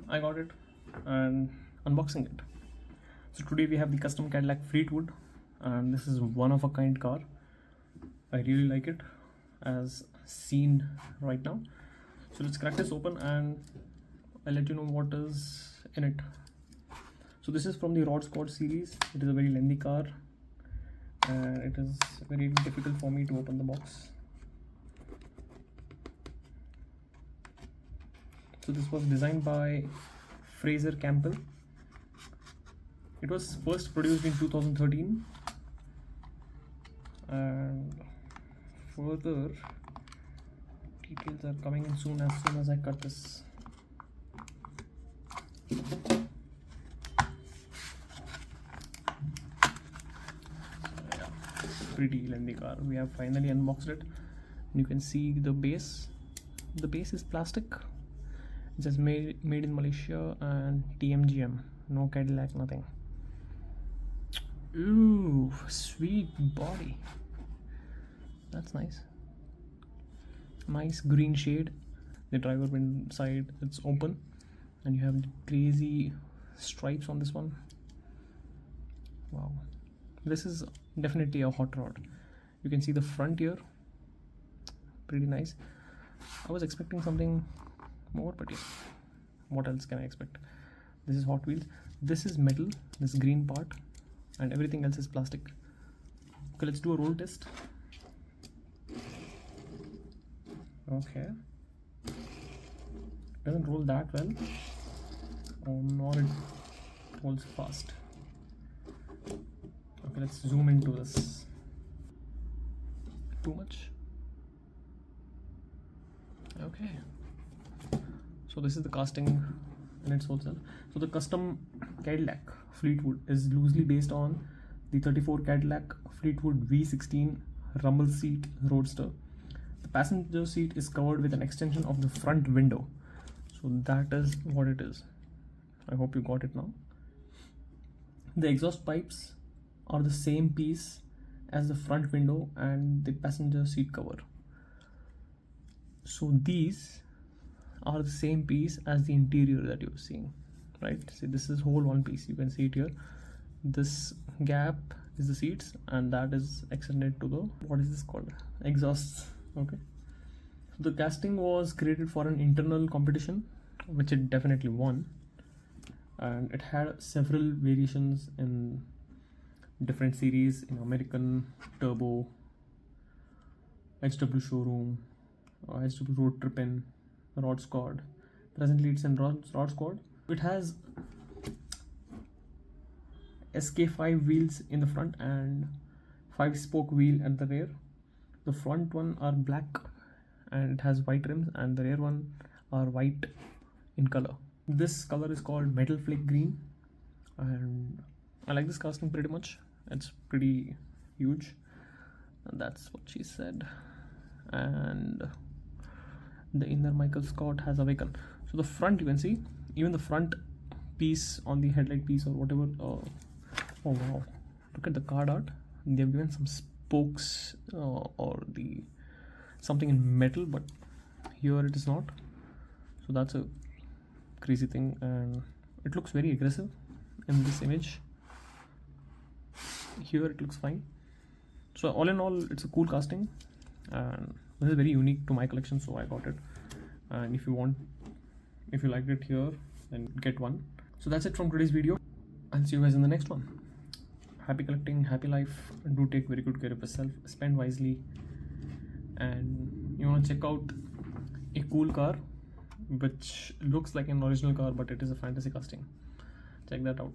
I got it and unboxing it. So today we have the custom Cadillac Fleetwood, and this is one of a kind car. I really like it as seen right now. So let's crack this open and I'll let you know what is in it. So this is from the Rod Squad series. It is a very lengthy car and it is very difficult for me to open the box. So this was designed by Fraser Campbell. It was first produced in 2013 and further details are coming in soon as I cut this. Pretty lengthy car. We have finally unboxed it. You can see the base. The base is plastic. It says made in Malaysia and TMGM. No Cadillac, nothing. Ooh, sweet body. That's nice. Nice green shade. The driver wind side, it's open, and you have the crazy stripes on this one. Wow, this is definitely a hot rod. You can see the front here, pretty nice. I was expecting something more, but yeah, what else can I expect? This is Hot Wheels. This is metal, this green part, and everything else is plastic. Okay, let's do a roll test. Okay, doesn't roll that well, nor it rolls fast. Okay, let's zoom into this. Too much. Okay, so this is the casting in its whole self. So the custom Cadillac Fleetwood is loosely based on the 34 Cadillac Fleetwood V16 rumble seat roadster. The passenger seat is covered with an extension of the front window. So that is what it is. I hope you got it now. The exhaust pipes are the same piece as the front window and the passenger seat cover. So these are the same piece as the interior that you're seeing, right? See, this is whole one piece. You can see it here. This gap is the seats and that is extended to the, what is this called? Exhausts. Okay. So the casting was created for an internal competition, which it definitely won. And it had several variations in different series, in American, Turbo, HW Showroom, HW Road Trippin, Rod Squad. Presently it's in Rod Squad. It has SK5 wheels in the front and 5-spoke wheel at the rear. The front one are black and it has white rims, and the rear one are white in color. This color is called Metal Flake Green, and I like this casting pretty much. It's pretty huge, and that's what she said. And the inner Michael Scott has awakened. So the front, you can see, even the front piece on the headlight piece or whatever. Oh wow, look at the card art. They've given some spokes or the something in metal, but here it is not. So that's a crazy thing, and it looks very aggressive in this image. Here it looks fine. So all in all, it's a cool casting, and this is very unique to my collection, so I got it. And if you liked it here, then get one. So that's it from today's video. I'll see you guys in the next one. Happy collecting, happy life. Do take very good care of yourself, spend wisely, and you want to check out a cool car which looks like an original car but it is a fantasy casting. Check that out.